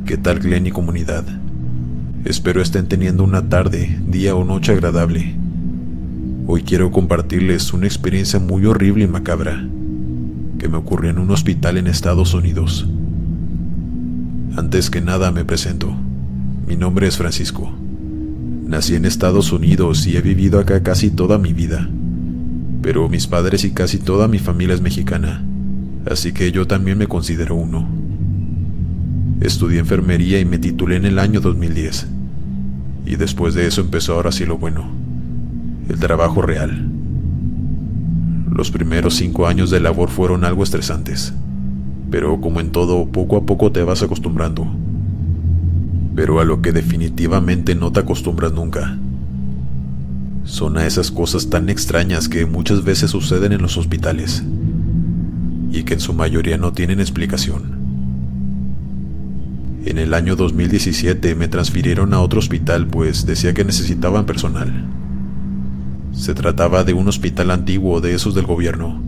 ¿Qué tal, Glenn y comunidad? Espero estén teniendo una tarde, día o noche agradable. Hoy quiero compartirles una experiencia muy horrible y macabra que me ocurrió en un hospital en Estados Unidos. Antes que nada me presento. Mi nombre es Francisco. Nací en Estados Unidos y he vivido acá casi toda mi vida. Pero mis padres y casi toda mi familia es mexicana, así que yo también me considero uno. Estudié enfermería y me titulé en el año 2010. Y después de eso empezó ahora sí lo bueno, el trabajo real. Los primeros 5 años de labor fueron algo estresantes, pero como en todo, poco a poco te vas acostumbrando. Pero a lo que definitivamente no te acostumbras nunca son a esas cosas tan extrañas que muchas veces suceden en los hospitales y que en su mayoría no tienen explicación. En el año 2017 me transfirieron a otro hospital, pues decía que necesitaban personal. Se trataba de un hospital antiguo, de esos del gobierno.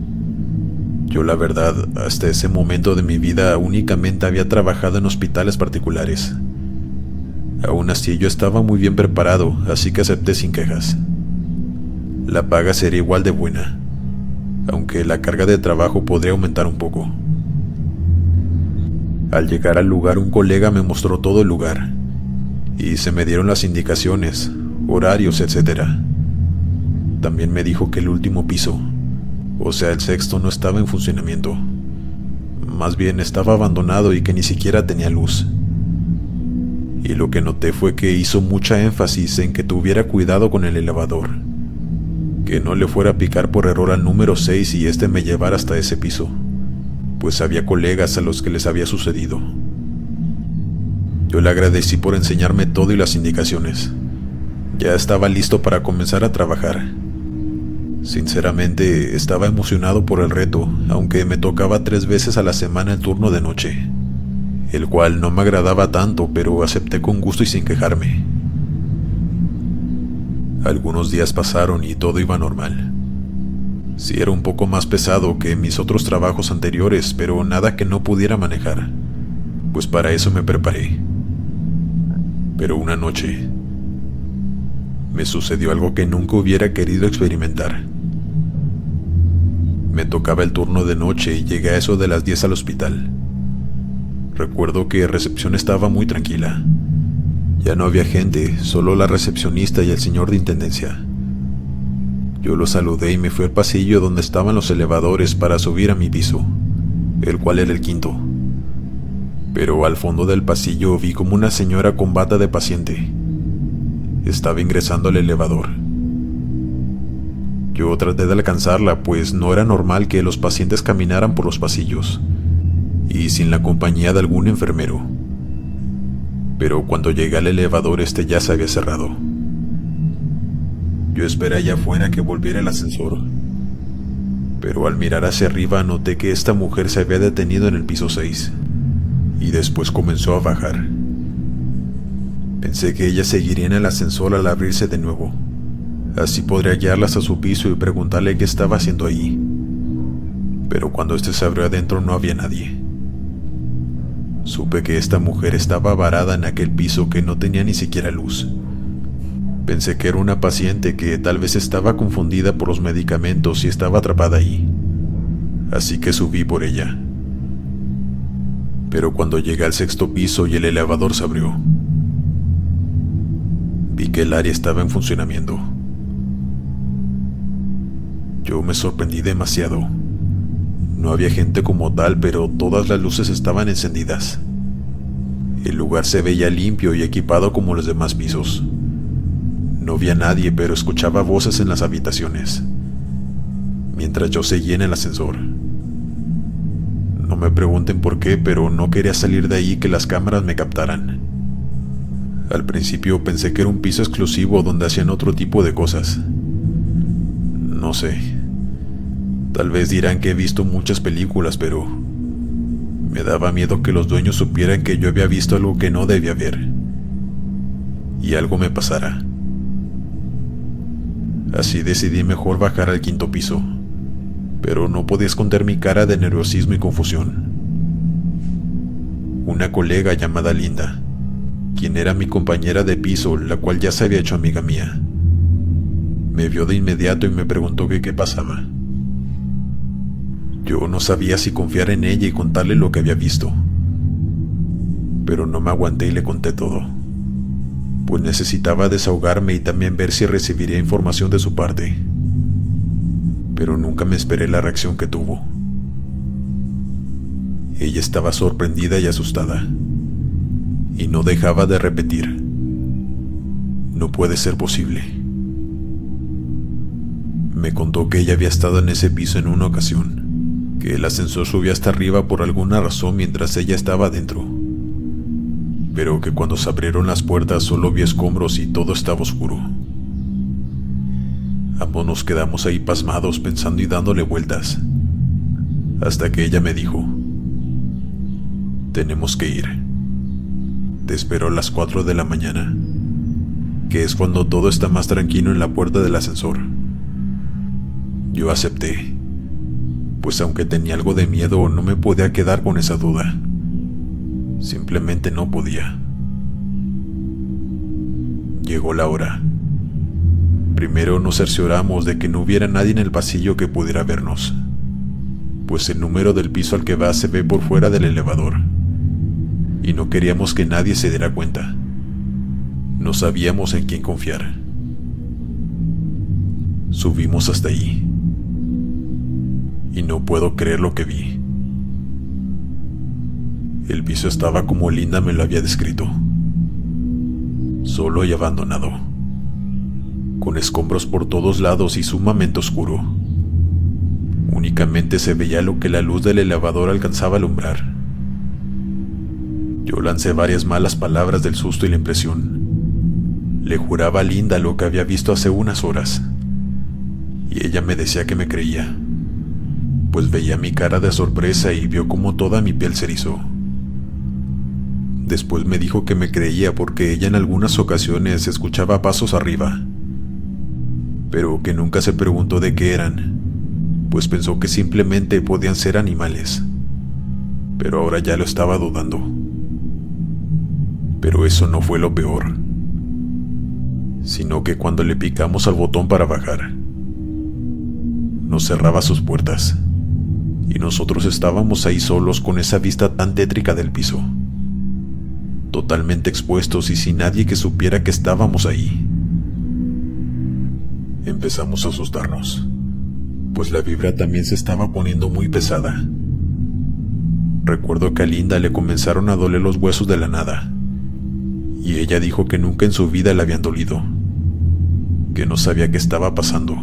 Yo, la verdad, hasta ese momento de mi vida únicamente había trabajado en hospitales particulares. Aún así yo estaba muy bien preparado, así que acepté sin quejas. La paga sería igual de buena, aunque la carga de trabajo podría aumentar un poco. Al llegar al lugar, un colega me mostró todo el lugar y se me dieron las indicaciones, horarios, etc. También me dijo que el último piso, o sea el sexto, no estaba en funcionamiento. Más bien estaba abandonado y que ni siquiera tenía luz. Y lo que noté fue que hizo mucha énfasis en que tuviera cuidado con el elevador, que no le fuera a picar por error al número 6 y este me llevara hasta ese piso, pues había colegas a los que les había sucedido. Yo le agradecí por enseñarme todo y las indicaciones. Ya estaba listo para comenzar a trabajar. Sinceramente, estaba emocionado por el reto, aunque me tocaba 3 veces a la semana el turno de noche, el cual no me agradaba tanto, pero acepté con gusto y sin quejarme. Algunos días pasaron y todo iba normal. Sí, era un poco más pesado que mis otros trabajos anteriores, pero nada que no pudiera manejar, pues para eso me preparé. Pero una noche me sucedió algo que nunca hubiera querido experimentar. Me tocaba el turno de noche y llegué a eso de las 10 al hospital. Recuerdo que recepción estaba muy tranquila. Ya no había gente, solo la recepcionista y el señor de intendencia. Yo lo saludé y me fui al pasillo donde estaban los elevadores para subir a mi piso, el cual era el 5º. Pero al fondo del pasillo vi como una señora con bata de paciente estaba ingresando al elevador. Yo traté de alcanzarla, pues no era normal que los pacientes caminaran por los pasillos y sin la compañía de algún enfermero. Pero cuando llegué al elevador, este ya se había cerrado. Yo esperé allá afuera que volviera el ascensor, pero al mirar hacia arriba noté que esta mujer se había detenido en el piso 6 y después comenzó a bajar. Pensé que ella seguiría en el ascensor al abrirse de nuevo. Así podría guiarla hasta su piso y preguntarle qué estaba haciendo allí. Pero cuando este se abrió adentro no había nadie. Supe que esta mujer estaba varada en aquel piso que no tenía ni siquiera luz. Pensé que era una paciente que tal vez estaba confundida por los medicamentos y estaba atrapada ahí. Así que subí por ella. Pero cuando llegué al 6º piso y el elevador se abrió, vi que el área estaba en funcionamiento. Yo me sorprendí demasiado. No había gente como tal, pero todas las luces estaban encendidas. El lugar se veía limpio y equipado como los demás pisos. No había nadie, pero escuchaba voces en las habitaciones, mientras yo seguía en el ascensor. No me pregunten por qué, pero no quería salir de ahí que las cámaras me captaran. Al principio pensé que era un piso exclusivo donde hacían otro tipo de cosas. No sé. Tal vez dirán que he visto muchas películas, pero me daba miedo que los dueños supieran que yo había visto algo que no debía ver y algo me pasara. Así decidí mejor bajar al 5º piso, pero no podía esconder mi cara de nerviosismo y confusión. una colega llamada Linda, quien era mi compañera de piso, la cual ya se había hecho amiga mía. Me vio de inmediato y me preguntó que qué pasaba. Yo no sabía si confiar en ella y contarle lo que había visto, pero no me aguanté y le conté todo, pues necesitaba desahogarme y también ver si recibiría información de su parte. Pero nunca me esperé la reacción que tuvo. Ella estaba sorprendida y asustada, y no dejaba de repetir: no puede ser posible. Me contó que ella había estado en ese piso en una ocasión, que el ascensor subió hasta arriba por alguna razón mientras ella estaba adentro, pero que cuando se abrieron las puertas solo vi escombros y todo estaba oscuro. Ambos nos quedamos ahí pasmados pensando y dándole vueltas, hasta que ella me dijo: tenemos que ir. Te espero a las 4 de la mañana, que es cuando todo está más tranquilo en la puerta del ascensor. Yo acepté, pues aunque tenía algo de miedo, no me podía quedar con esa duda. Simplemente no podía. Llegó la hora. Primero nos cercioramos de que no hubiera nadie en el pasillo que pudiera vernos, pues el número del piso al que va se ve por fuera del elevador, y no queríamos que nadie se diera cuenta. No sabíamos en quién confiar. Subimos hasta ahí, y no puedo creer lo que vi. El piso estaba como Linda me lo había descrito, solo y abandonado, con escombros por todos lados y sumamente oscuro. Únicamente se veía lo que la luz del elevador alcanzaba a alumbrar. Yo lancé varias malas palabras del susto y la impresión. Le juraba a Linda lo que había visto hace unas horas, y ella me decía que me creía, pues veía mi cara de sorpresa y vio como toda mi piel se erizó. Después me dijo que me creía porque ella en algunas ocasiones escuchaba pasos arriba, pero que nunca se preguntó de qué eran, pues pensó que simplemente podían ser animales, pero ahora ya lo estaba dudando. Pero eso no fue lo peor, sino que cuando le picamos al botón para bajar, nos cerraba sus puertas, y nosotros estábamos ahí solos con esa vista tan tétrica del piso, totalmente expuestos y sin nadie que supiera que estábamos ahí. Empezamos a asustarnos, pues la vibra también se estaba poniendo muy pesada. Recuerdo que a Linda le comenzaron a doler los huesos de la nada, y ella dijo que nunca en su vida le habían dolido, que no sabía qué estaba pasando.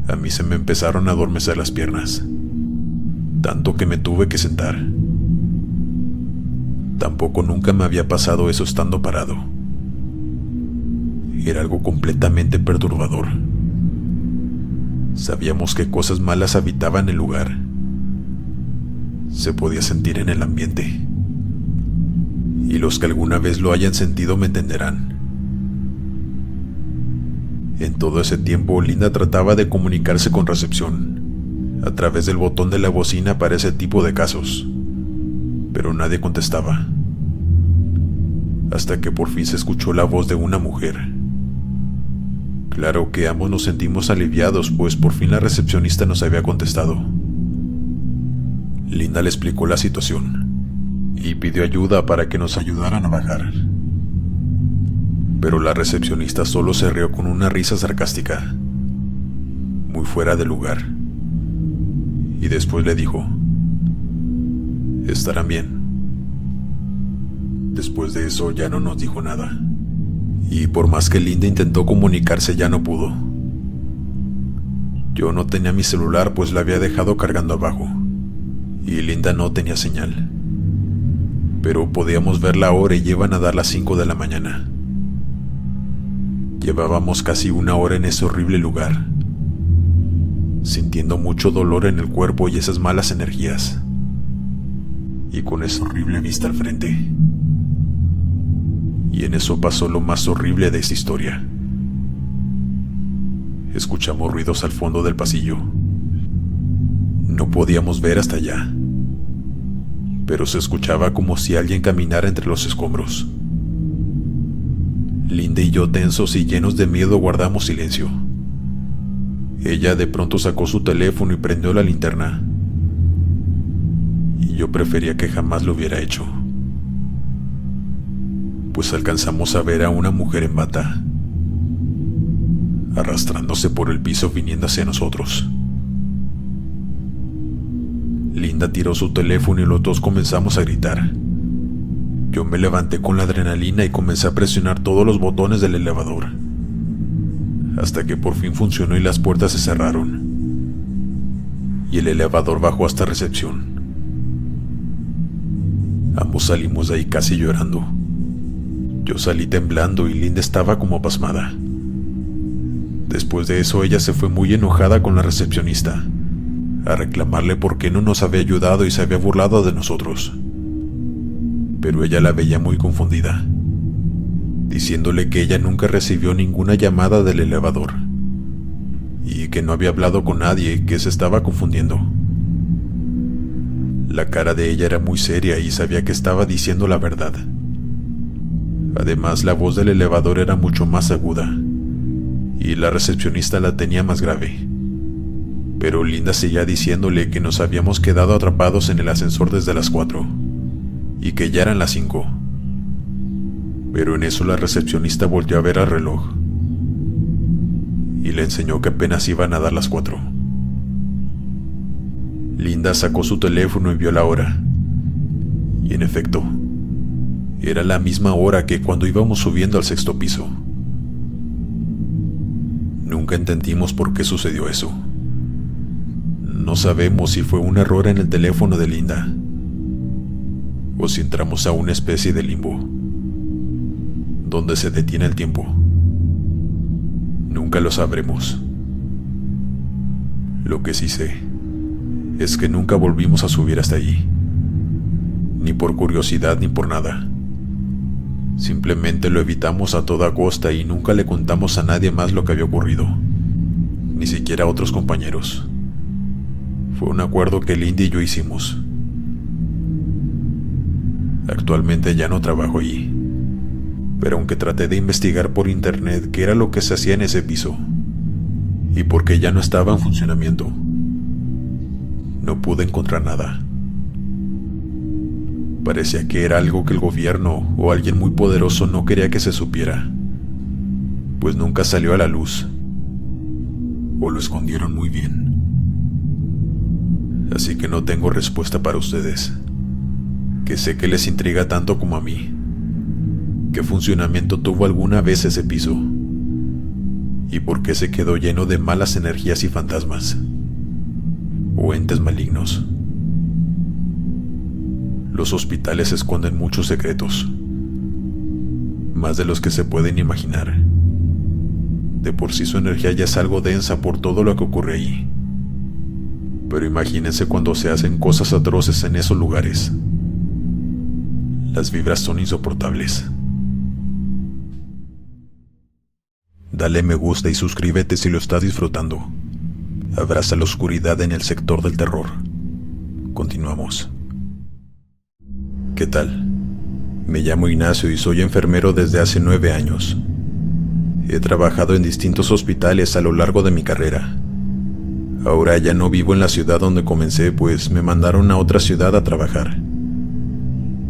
A mí se me empezaron a adormecer las piernas, tanto que me tuve que sentar. Tampoco nunca me había pasado eso estando parado. Era algo completamente perturbador. Sabíamos que cosas malas habitaban el lugar. Se podía sentir en el ambiente. Y los que alguna vez lo hayan sentido me entenderán. En todo ese tiempo, Linda trataba de comunicarse con recepción a través del botón de la bocina para ese tipo de casos, pero nadie contestaba, hasta que por fin se escuchó la voz de una mujer. Claro que ambos nos sentimos aliviados, pues por fin la recepcionista nos había contestado. Linda le explicó la situación y pidió ayuda para que nos ayudaran a bajar. Pero la recepcionista solo se rió con una risa sarcástica, muy fuera de lugar, y después le dijo: estarán bien. Después de eso ya no nos dijo nada, y por más que Linda intentó comunicarse ya no pudo. Yo no tenía mi celular, pues la había dejado cargando abajo, y Linda no tenía señal, pero podíamos ver la hora y iban a dar las 5 de la mañana. Llevábamos casi una hora en ese horrible lugar, sintiendo mucho dolor en el cuerpo y esas malas energías, y con esa horrible vista al frente. Y en eso pasó lo más horrible de esta historia. Escuchamos ruidos al fondo del pasillo. No podíamos ver hasta allá, pero se escuchaba como si alguien caminara entre los escombros. Linda y yo, tensos y llenos de miedo, guardamos silencio. Ella de pronto sacó su teléfono y prendió la linterna. Y yo prefería que jamás lo hubiera hecho, pues alcanzamos a ver a una mujer en bata, arrastrándose por el piso viniendo hacia nosotros. Linda tiró su teléfono y los dos comenzamos a gritar. Yo me levanté con la adrenalina y comencé a presionar todos los botones del elevador, hasta que por fin funcionó y las puertas se cerraron, y el elevador bajó hasta recepción. Ambos salimos de ahí casi llorando. Yo salí temblando y Linda estaba como pasmada. Después de eso, ella se fue muy enojada con la recepcionista, a reclamarle por qué no nos había ayudado y se había burlado de nosotros. Pero ella la veía muy confundida, diciéndole que ella nunca recibió ninguna llamada del elevador y que no había hablado con nadie y que se estaba confundiendo. La cara de ella era muy seria y sabía que estaba diciendo la verdad. Además, la voz del elevador era mucho más aguda y la recepcionista la tenía más grave. Pero Linda seguía diciéndole que nos habíamos quedado atrapados en el ascensor desde las 4 y que ya eran las 5. Pero en eso la recepcionista volvió a ver al reloj y le enseñó que apenas iban a dar las 4. Linda sacó su teléfono y vio la hora, y en efecto, era la misma hora que cuando íbamos subiendo al 6º piso. Nunca entendimos por qué sucedió eso. No sabemos si fue un error en el teléfono de Linda o si entramos a una especie de limbo donde se detiene el tiempo. Nunca lo sabremos. Lo que sí sé es que nunca volvimos a subir hasta allí, ni por curiosidad ni por nada. Simplemente lo evitamos a toda costa y nunca le contamos a nadie más lo que había ocurrido, ni siquiera a otros compañeros. Fue un acuerdo que Linda y yo hicimos. Actualmente ya no trabajo allí, pero aunque traté de investigar por internet qué era lo que se hacía en ese piso y por qué ya no estaba en funcionamiento, no pude encontrar nada. Parecía que era algo que el gobierno o alguien muy poderoso no quería que se supiera, pues nunca salió a la luz, o lo escondieron muy bien. Así que no tengo respuesta para ustedes, que sé que les intriga tanto como a mí. ¿Qué funcionamiento tuvo alguna vez ese piso? ¿Y por qué se quedó lleno de malas energías y fantasmas? ¿O entes malignos? Los hospitales esconden muchos secretos, más de los que se pueden imaginar. De por sí su energía ya es algo densa por todo lo que ocurre allí. Pero imagínense cuando se hacen cosas atroces en esos lugares. Las vibras son insoportables. Dale me gusta y suscríbete si lo estás disfrutando. Abraza la oscuridad en el sector del terror. Continuamos. ¿Qué tal? Me llamo Ignacio y soy enfermero desde hace 9 años. He trabajado en distintos hospitales a lo largo de mi carrera. Ahora ya no vivo en la ciudad donde comencé, pues me mandaron a otra ciudad a trabajar.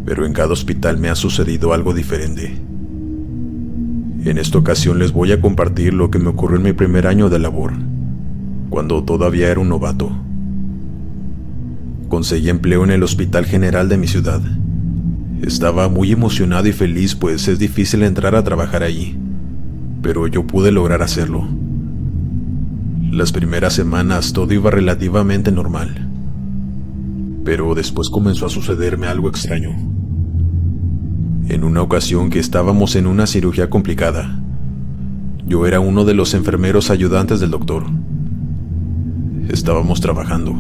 Pero en cada hospital me ha sucedido algo diferente. En esta ocasión les voy a compartir lo que me ocurrió en mi primer año de labor, cuando todavía era un novato. Conseguí empleo en el Hospital General de mi ciudad. Estaba muy emocionado y feliz, pues es difícil entrar a trabajar allí, pero yo pude lograr hacerlo. Las primeras semanas todo iba relativamente normal, pero después comenzó a sucederme algo extraño. En una ocasión que estábamos en una cirugía complicada, yo era uno de los enfermeros ayudantes del doctor. Estábamos trabajando.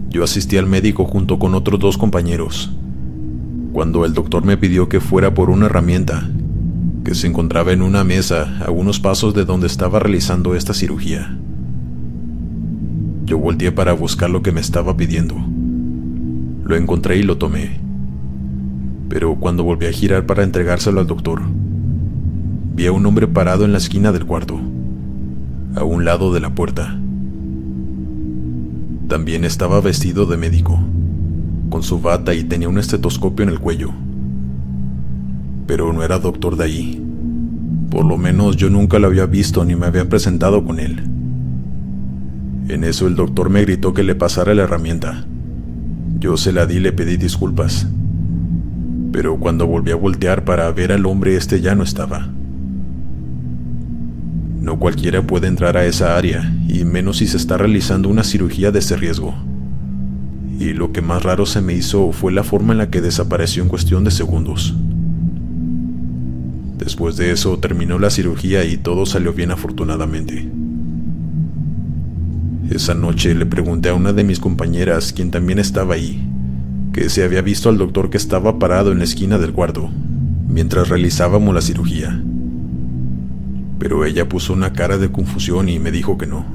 Yo asistí al médico junto con otros 2 compañeros, cuando el doctor me pidió que fuera por una herramienta que se encontraba en una mesa a unos pasos de donde estaba realizando esta cirugía. Yo volteé para buscar lo que me estaba pidiendo. Lo encontré y lo tomé. Pero cuando volví a girar para entregárselo al doctor, vi a un hombre parado en la esquina del cuarto, a un lado de la puerta. También estaba vestido de médico, con su bata, y tenía un estetoscopio en el cuello. Pero no era doctor de ahí. Por lo menos yo nunca lo había visto ni me habían presentado con él. En eso el doctor me gritó que le pasara la herramienta. Yo se la di y le pedí disculpas. Pero cuando volví a voltear para ver al hombre, ya no estaba. No cualquiera puede entrar a esa área, y menos si se está realizando una cirugía de ese riesgo. Y lo que más raro se me hizo fue la forma en la que desapareció en cuestión de segundos. Después de eso terminó la cirugía y todo salió bien, afortunadamente. Esa noche le pregunté a una de mis compañeras, quien también estaba ahí, que se había visto al doctor que estaba parado en la esquina del cuarto mientras realizábamos la cirugía. Pero ella puso una cara de confusión y me dijo que no,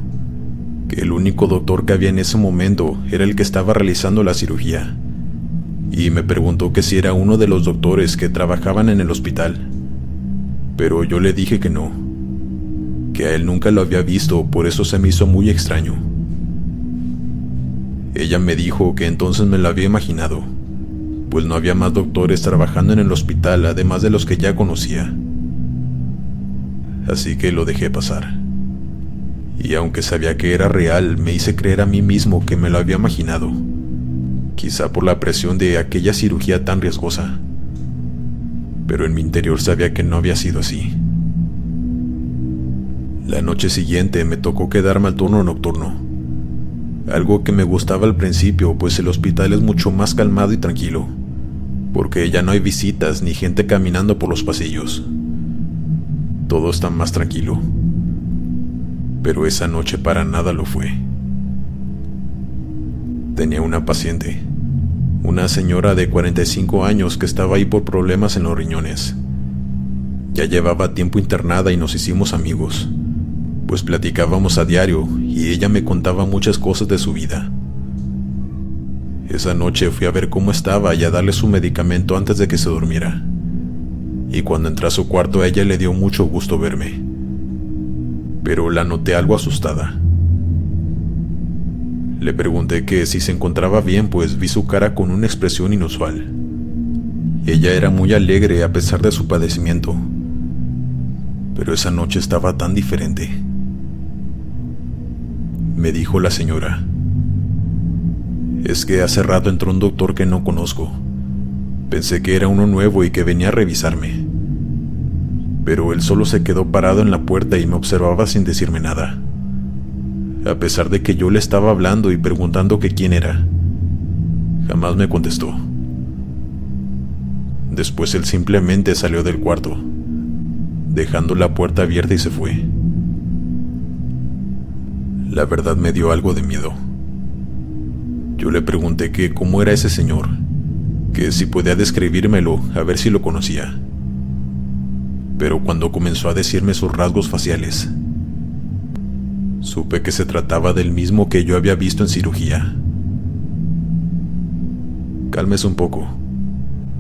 que el único doctor que había en ese momento era el que estaba realizando la cirugía, y me preguntó que si era uno de los doctores que trabajaban en el hospital. Pero yo le dije que no, que a él nunca lo había visto, por eso se me hizo muy extraño. Ella me dijo que entonces me lo había imaginado, pues no había más doctores trabajando en el hospital además de los que ya conocía. Así que lo dejé pasar. Y aunque sabía que era real, me hice creer a mí mismo que me lo había imaginado, quizá por la presión de aquella cirugía tan riesgosa. Pero en mi interior sabía que no había sido así. La noche siguiente me tocó quedarme al turno nocturno, algo que me gustaba al principio, pues el hospital es mucho más calmado y tranquilo, porque ya no hay visitas ni gente caminando por los pasillos. Todo está más tranquilo. Pero esa noche para nada lo fue. Tenía una paciente, una señora de 45 años que estaba ahí por problemas en los riñones. Ya llevaba tiempo internada y nos hicimos amigos, pues platicábamos a diario y ella me contaba muchas cosas de su vida. Esa noche fui a ver cómo estaba y a darle su medicamento antes de que se durmiera. Y cuando entré a su cuarto, a ella le dio mucho gusto verme, pero la noté algo asustada. Le pregunté que si se encontraba bien, pues vi su cara con una expresión inusual. Ella era muy alegre a pesar de su padecimiento, pero esa noche estaba tan diferente. Me dijo la señora: es que hace rato entró un doctor que no conozco. Pensé que era uno nuevo y que venía a revisarme, pero él solo se quedó parado en la puerta y me observaba sin decirme nada, a pesar de que yo le estaba hablando y preguntando que quién era. Jamás me contestó. Después él simplemente salió del cuarto, dejando la puerta abierta, y se fue. La verdad me dio algo de miedo. Yo le pregunté que cómo era ese señor, que si podía describírmelo, a ver si lo conocía. Pero cuando comenzó a decirme sus rasgos faciales, supe que se trataba del mismo que yo había visto en cirugía. Cálmese un poco.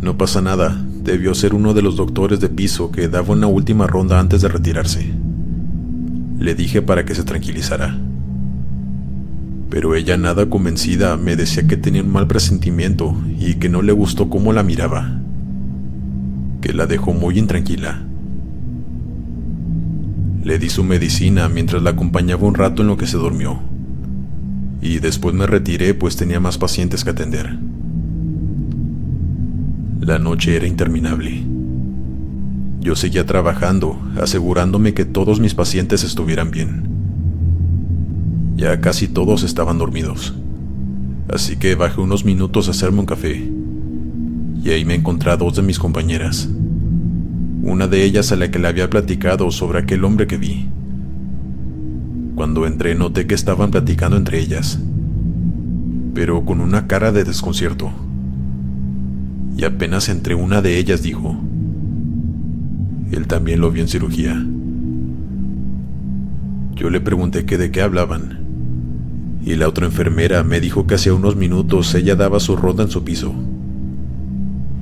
No pasa nada. Debió ser uno de los doctores de piso que daba una última ronda antes de retirarse, le dije para que se tranquilizara. Pero ella, nada convencida, me decía que tenía un mal presentimiento y que no le gustó cómo la miraba, que la dejó muy intranquila. Le di su medicina mientras la acompañaba un rato en lo que se durmió, y después me retiré, pues tenía más pacientes que atender. La noche era interminable. Yo seguía trabajando, asegurándome que todos mis pacientes estuvieran bien. Ya casi todos estaban dormidos, así que bajé unos minutos a hacerme un café, y ahí me encontré a dos de mis compañeras. Una de ellas a la que le había platicado sobre aquel hombre que vi. Cuando entré noté que estaban platicando entre ellas, pero con una cara de desconcierto. Y apenas entre una de ellas dijo: él también lo vio en cirugía. Yo le pregunté que de qué hablaban, Y la otra enfermera me dijo que hacía unos minutos ella daba su ronda en su piso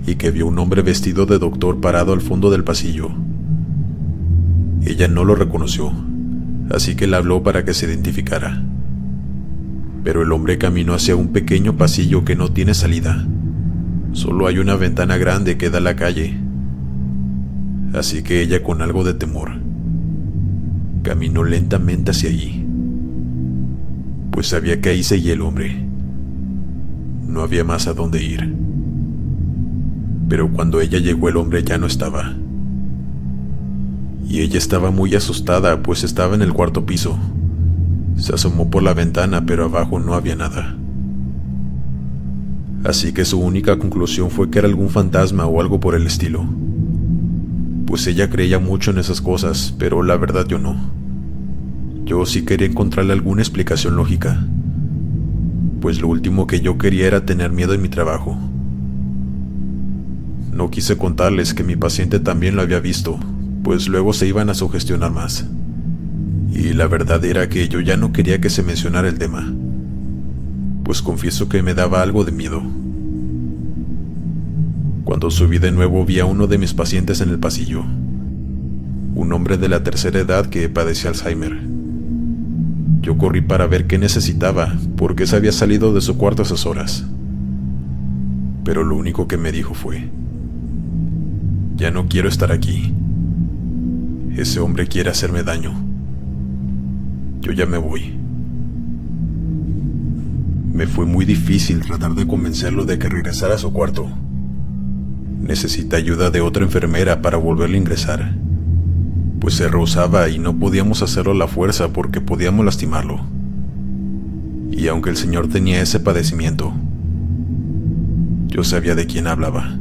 y que vio un hombre vestido de doctor parado al fondo del pasillo. Ella no lo reconoció, así que le habló para que se identificara. Pero el hombre caminó hacia un pequeño pasillo que no tiene salida. Solo hay una ventana grande que da a la calle. Así que ella, con algo de temor, caminó lentamente hacia allí, pues sabía que ahí seguía el hombre. No había más a dónde ir. Pero cuando ella llegó, el hombre ya no estaba. Y ella estaba muy asustada, pues estaba en el cuarto piso. Se asomó por la ventana, pero abajo no había nada. Así que su única conclusión fue que era algún fantasma o algo por el estilo. Pues ella creía mucho en esas cosas, pero la verdad yo no. Yo sí quería encontrarle alguna explicación lógica, pues lo último que yo quería era tener miedo en mi trabajo. No quise contarles que mi paciente también lo había visto, pues luego se iban a sugestionar más. Y la verdad era que yo ya no quería que se mencionara el tema, pues confieso que me daba algo de miedo. Cuando subí de nuevo vi a uno de mis pacientes en el pasillo, un hombre de la tercera edad que padecía Alzheimer. Yo corrí para ver qué necesitaba, porque se había salido de su cuarto a esas horas. Pero lo único que me dijo fue: ya no quiero estar aquí. Ese hombre quiere hacerme daño. Yo ya me voy. Me fue muy difícil tratar de convencerlo de que regresara a su cuarto. Necesita ayuda de otra enfermera para volverle a ingresar, pues se rehusaba y no podíamos hacerlo a la fuerza porque podíamos lastimarlo. Y aunque el señor tenía ese padecimiento, yo sabía de quién hablaba.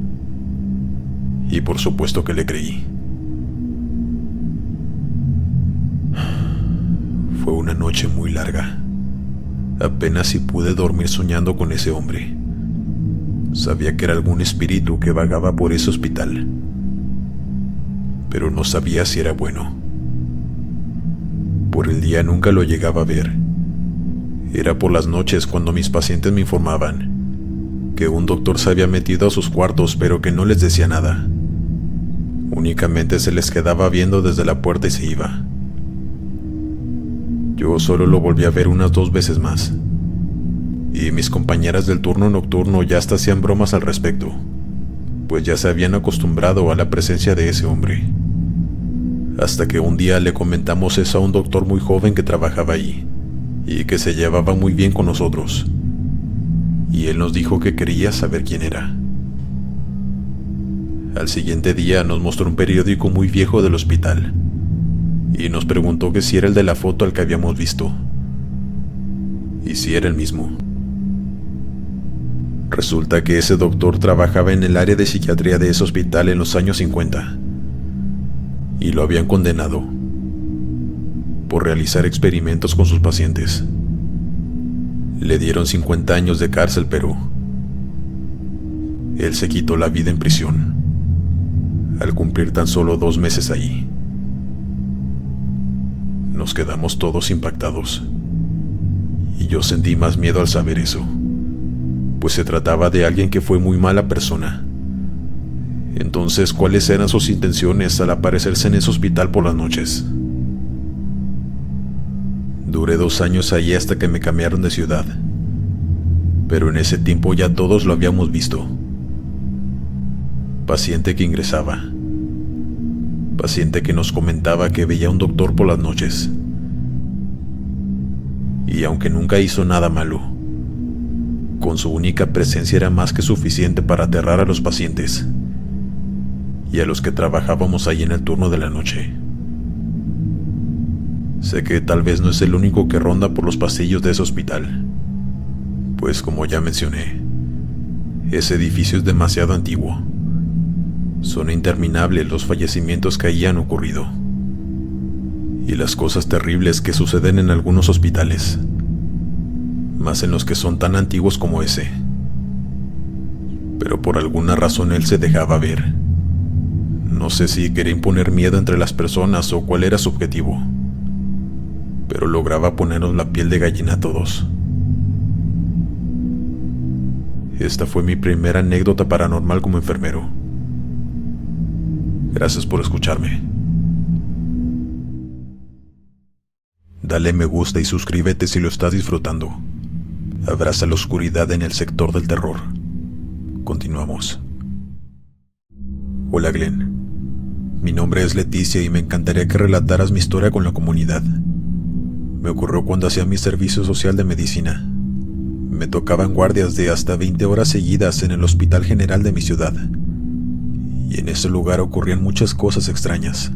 Y por supuesto que le creí. Fue una noche muy larga. Apenas si pude dormir soñando con ese hombre. Sabía que era algún espíritu que vagaba por ese hospital, pero no sabía si era bueno. Por el día nunca lo llegaba a ver. Era por las noches cuando mis pacientes me informaban que un doctor se había metido a sus cuartos, pero que no les decía nada. Únicamente se les quedaba viendo desde la puerta y se iba. Yo solo lo volví a ver unas 2 veces más, y mis compañeras del turno nocturno ya hasta hacían bromas al respecto, pues ya se habían acostumbrado a la presencia de ese hombre. Hasta que un día le comentamos eso a un doctor muy joven que trabajaba ahí, y que se llevaba muy bien con nosotros, y él nos dijo que quería saber quién era. Al siguiente día nos mostró un periódico muy viejo del hospital, y nos preguntó que si era el de la foto al que habíamos visto, y si era el mismo. Resulta que ese doctor trabajaba en el área de psiquiatría de ese hospital en los años 50, y lo habían condenado por realizar experimentos con sus pacientes. Le dieron 50 años de cárcel, pero él se quitó la vida en prisión al cumplir tan solo 2 meses allí. Nos quedamos todos impactados, y yo sentí más miedo al saber eso, pues se trataba de alguien que fue muy mala persona. Entonces, ¿cuáles eran sus intenciones al aparecerse en ese hospital por las noches? Duré 2 años allí hasta que me cambiaron de ciudad, pero en ese tiempo ya todos lo habíamos visto. Paciente que ingresaba, paciente que nos comentaba que veía a un doctor por las noches. Y aunque nunca hizo nada malo, con su única presencia era más que suficiente para aterrar a los pacientes y a los que trabajábamos ahí en el turno de la noche. Sé que tal vez no es el único que ronda por los pasillos de ese hospital, pues como ya mencioné, ese edificio es demasiado antiguo. Son interminables los fallecimientos que allí han ocurrido, y las cosas terribles que suceden en algunos hospitales, más en los que son tan antiguos como ese. Pero por alguna razón él se dejaba ver. No sé si quería imponer miedo entre las personas o cuál era su objetivo, pero lograba ponernos la piel de gallina a todos. Esta fue mi primera anécdota paranormal como enfermero. Gracias por escucharme. Dale me gusta y suscríbete si lo estás disfrutando. Abraza la oscuridad en el sector del terror. Continuamos. Hola Glenn. Mi nombre es Leticia y me encantaría que relataras mi historia con la comunidad. Me ocurrió cuando hacía mi servicio social de medicina. Me tocaban guardias de hasta 20 horas seguidas en el Hospital General de mi ciudad. Y en ese lugar ocurrían muchas cosas extrañas,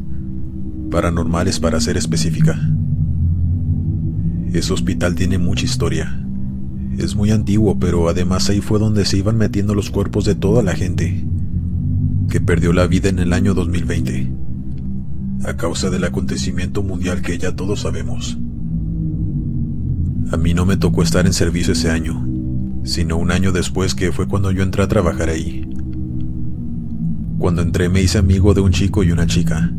paranormales para ser específica. Ese hospital tiene mucha historia. Es muy antiguo, pero además ahí fue donde se iban metiendo los cuerpos de toda la gente que perdió la vida en el año 2020, a causa del acontecimiento mundial que ya todos sabemos. A mí no me tocó estar en servicio ese año, sino un año después, que fue cuando yo entré a trabajar ahí. Cuando entré me hice amigo de un chico y una chica,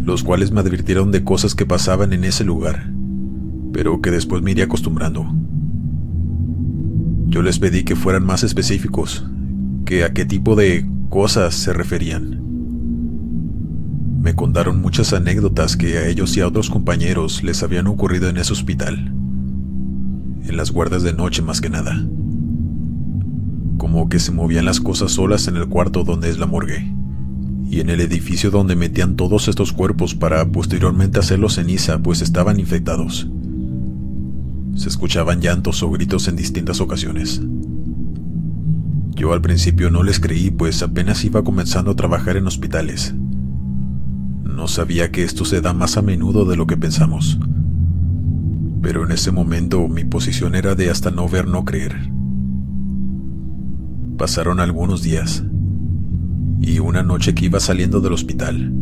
los cuales me advirtieron de cosas que pasaban en ese lugar, pero que después me iría acostumbrando. Yo les pedí que fueran más específicos, que a qué tipo de cosas se referían. Me contaron muchas anécdotas que a ellos y a otros compañeros les habían ocurrido en ese hospital, en las guardias de noche más que nada. Como que se movían las cosas solas en el cuarto donde es la morgue, y en el edificio donde metían todos estos cuerpos para posteriormente hacerlos ceniza, pues estaban infectados. Se escuchaban llantos o gritos en distintas ocasiones. Yo al principio no les creí, pues apenas iba comenzando a trabajar en hospitales. No sabía que esto se da más a menudo de lo que pensamos. Pero en ese momento mi posición era de hasta no ver, no creer. Pasaron algunos días, y una noche que iba saliendo del hospital,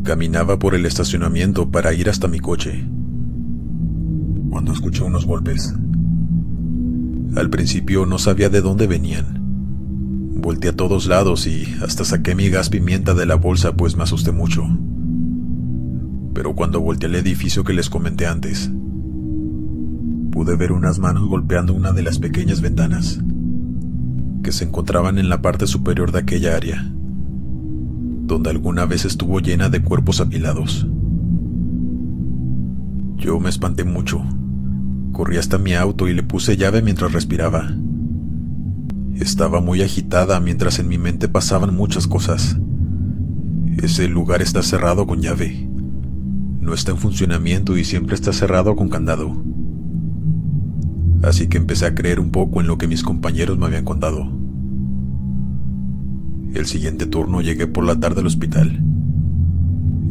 caminaba por el estacionamiento para ir hasta mi coche, cuando escuché unos golpes. Al principio no sabía de dónde venían. Volteé a todos lados y hasta saqué mi gas pimienta de la bolsa, pues me asusté mucho. Pero cuando volteé al edificio que les comenté antes, pude ver unas manos golpeando una de las pequeñas ventanas que se encontraban en la parte superior de aquella área, donde alguna vez estuvo llena de cuerpos apilados. Yo me espanté mucho. Corrí hasta mi auto y le puse llave mientras respiraba. Estaba muy agitada mientras en mi mente pasaban muchas cosas. Ese lugar está cerrado con llave. No está en funcionamiento y siempre está cerrado con candado. Así que empecé a creer un poco en lo que mis compañeros me habían contado. El siguiente turno llegué por la tarde al hospital.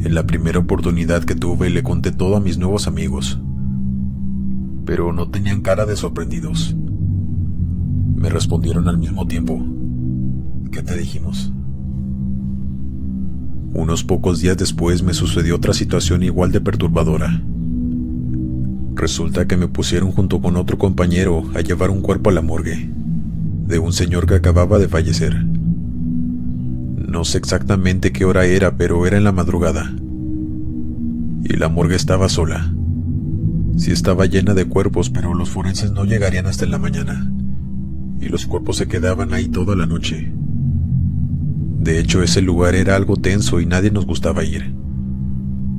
En la primera oportunidad que tuve le conté todo a mis nuevos amigos, pero no tenían cara de sorprendidos. Me respondieron al mismo tiempo: ¿qué te dijimos? Unos pocos días después me sucedió otra situación igual de perturbadora. Resulta que me pusieron junto con otro compañero a llevar un cuerpo a la morgue de un señor que acababa de fallecer. No sé exactamente qué hora era, pero era en la madrugada. Y la morgue estaba sola. Sí estaba llena de cuerpos, pero los forenses no llegarían hasta en la mañana, y los cuerpos se quedaban ahí toda la noche. De hecho, ese lugar era algo tenso y nadie nos gustaba ir,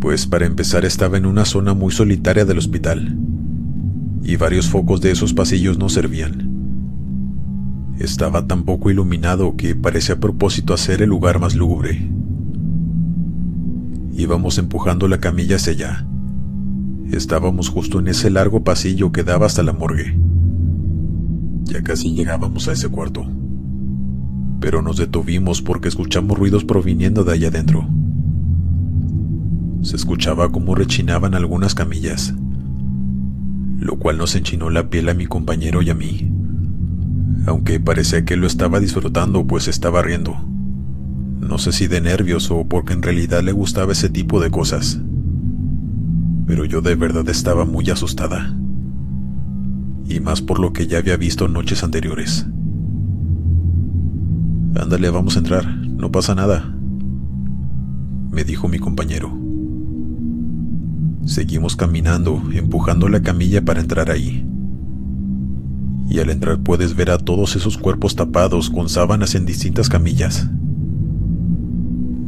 pues para empezar estaba en una zona muy solitaria del hospital, y varios focos de esos pasillos no servían. Estaba tan poco iluminado que parecía a propósito hacer el lugar más lúgubre. Íbamos empujando la camilla hacia allá. Estábamos justo en ese largo pasillo que daba hasta la morgue. Ya casi llegábamos a ese cuarto, pero nos detuvimos porque escuchamos ruidos proviniendo de allá adentro. Se escuchaba cómo rechinaban algunas camillas, lo cual nos enchinó la piel a mi compañero y a mí, aunque parecía que lo estaba disfrutando, pues estaba riendo. No sé si de nervios o porque en realidad le gustaba ese tipo de cosas, pero yo de verdad estaba muy asustada, y más por lo que ya había visto noches anteriores. «Ándale, vamos a entrar, no pasa nada», me dijo mi compañero. Seguimos caminando, empujando la camilla para entrar ahí. y al entrar puedes ver a todos esos cuerpos tapados con sábanas en distintas camillas.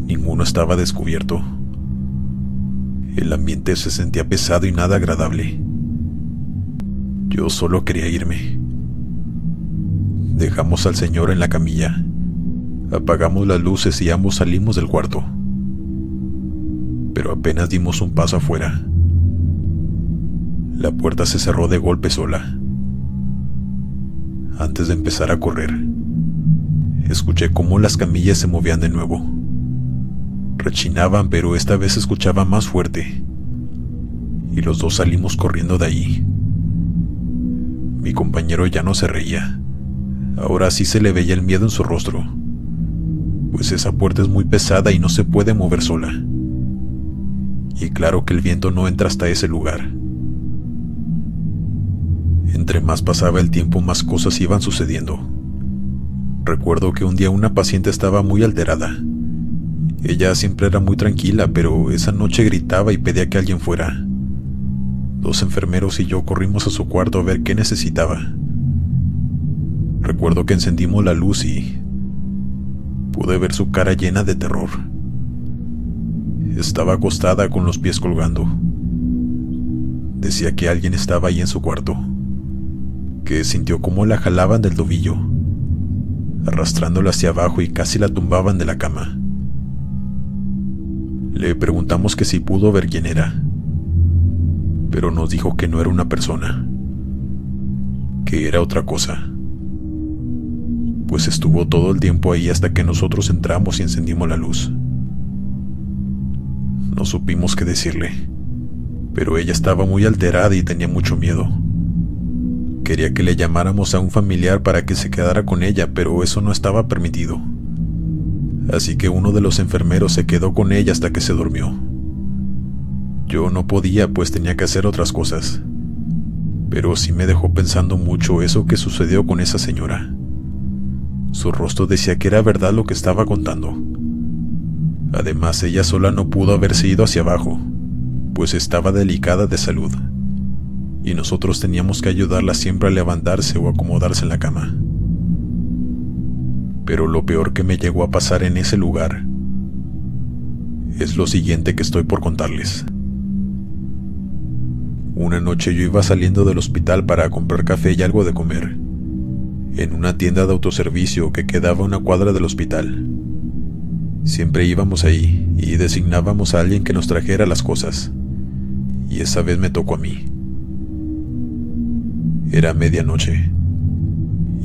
Ninguno estaba descubierto. El ambiente se sentía pesado y nada agradable. Yo solo quería irme. Dejamos al señor en la camilla. Apagamos las luces y ambos salimos del cuarto. Pero apenas dimos un paso afuera, la puerta se cerró de golpe sola. Antes de empezar a correr, escuché cómo las camillas se movían de nuevo. Rechinaban, pero esta vez se escuchaba más fuerte. Y los dos salimos corriendo de ahí. Mi compañero ya no se reía. Ahora sí se le veía el miedo en su rostro, pues esa puerta es muy pesada y no se puede mover sola. Y claro que el viento no entra hasta ese lugar. Entre más pasaba el tiempo, más cosas iban sucediendo. Recuerdo que un día una paciente estaba muy alterada. Ella siempre era muy tranquila, pero esa noche gritaba y pedía que alguien fuera. 2 enfermeros y yo corrimos a su cuarto a ver qué necesitaba. Recuerdo que encendimos la luz y pude ver su cara llena de terror. Estaba acostada con los pies colgando. Decía que alguien estaba ahí en su cuarto, que sintió cómo la jalaban del tobillo, arrastrándola hacia abajo y casi la tumbaban de la cama. Le preguntamos que si pudo ver quién era, pero nos dijo que no era una persona, que era otra cosa. Pues estuvo todo el tiempo ahí hasta que nosotros entramos y encendimos la luz. No supimos qué decirle, pero ella estaba muy alterada y tenía mucho miedo. Quería que le llamáramos a un familiar para que se quedara con ella, pero eso no estaba permitido. Así que uno de los enfermeros se quedó con ella hasta que se durmió. Yo no podía, pues tenía que hacer otras cosas. Pero sí me dejó pensando mucho eso que sucedió con esa señora. Su rostro decía que era verdad lo que estaba contando. Además, ella sola no pudo haberse ido hacia abajo, pues estaba delicada de salud, y nosotros teníamos que ayudarla siempre a levantarse o acomodarse en la cama. Pero lo peor que me llegó a pasar en ese lugar es lo siguiente que estoy por contarles. Una noche yo iba saliendo del hospital para comprar café y algo de comer, en una tienda de autoservicio que quedaba a una cuadra del hospital. Siempre íbamos ahí y designábamos a alguien que nos trajera las cosas, y esa vez me tocó a mí. Era medianoche.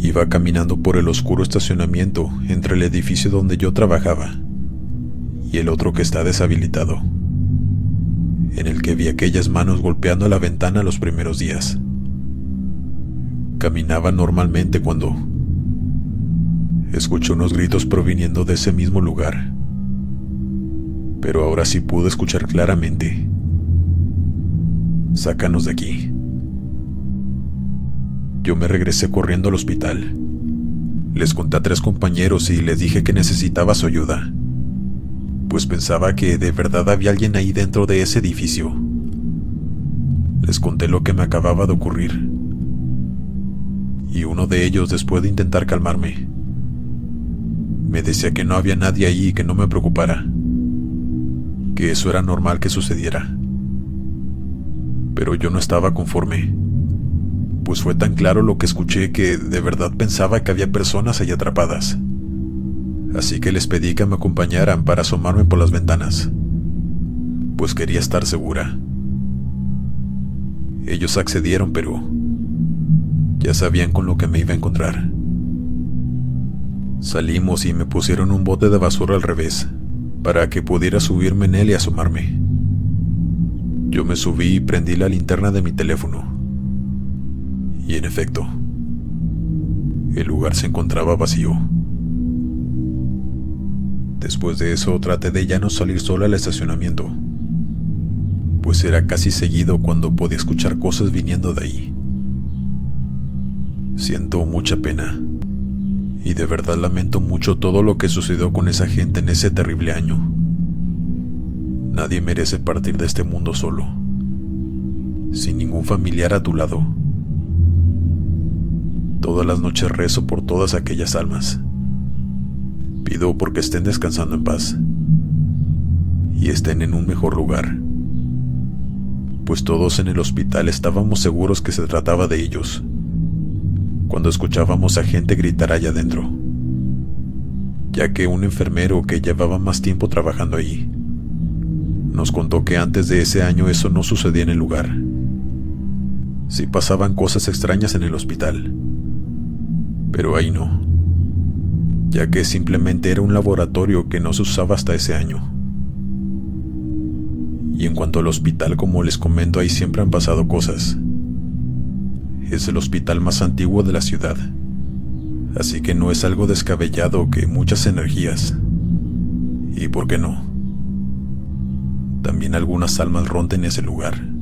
Iba caminando por el oscuro estacionamiento entre el edificio donde yo trabajaba y el otro que está deshabilitado, en el que vi aquellas manos golpeando la ventana los primeros días. Caminaba normalmente cuando escuché unos gritos proviniendo de ese mismo lugar, pero ahora sí pude escuchar claramente: "Sácanos de aquí". Yo me regresé corriendo al hospital. Les conté a 3 compañeros y les dije que necesitaba su ayuda, pues pensaba que de verdad había alguien ahí dentro de ese edificio. Les conté lo que me acababa de ocurrir, y uno de ellos, después de intentar calmarme, me decía que no había nadie ahí y que no me preocupara, que eso era normal que sucediera. Pero yo no estaba conforme, pues fue tan claro lo que escuché que de verdad pensaba que había personas ahí atrapadas. Así que les pedí que me acompañaran para asomarme por las ventanas, pues quería estar segura. Ellos accedieron, pero ya sabían con lo que me iba a encontrar. Salimos y me pusieron un bote de basura al revés, para que pudiera subirme en él y asomarme. Yo me subí y prendí la linterna de mi teléfono. Y en efecto, el lugar se encontraba vacío. Después de eso traté de ya no salir sola al estacionamiento, pues era casi seguido cuando podía escuchar cosas viniendo de ahí. Siento mucha pena, y de verdad lamento mucho todo lo que sucedió con esa gente en ese terrible año. Nadie merece partir de este mundo solo, sin ningún familiar a tu lado. Todas las noches rezo por todas aquellas almas. Pido porque estén descansando en paz y estén en un mejor lugar, pues todos en el hospital estábamos seguros que se trataba de ellos, cuando escuchábamos a gente gritar allá adentro, ya que un enfermero que llevaba más tiempo trabajando allí nos contó que antes de ese año eso no sucedía en el lugar. Sí pasaban cosas extrañas en el hospital, pero ahí no, ya que simplemente era un laboratorio que no se usaba hasta ese año. Y en cuanto al hospital, como les comento, ahí siempre han pasado cosas. Es el hospital más antiguo de la ciudad, así que no es algo descabellado que muchas energías, y por qué no, también algunas almas ronden ese lugar.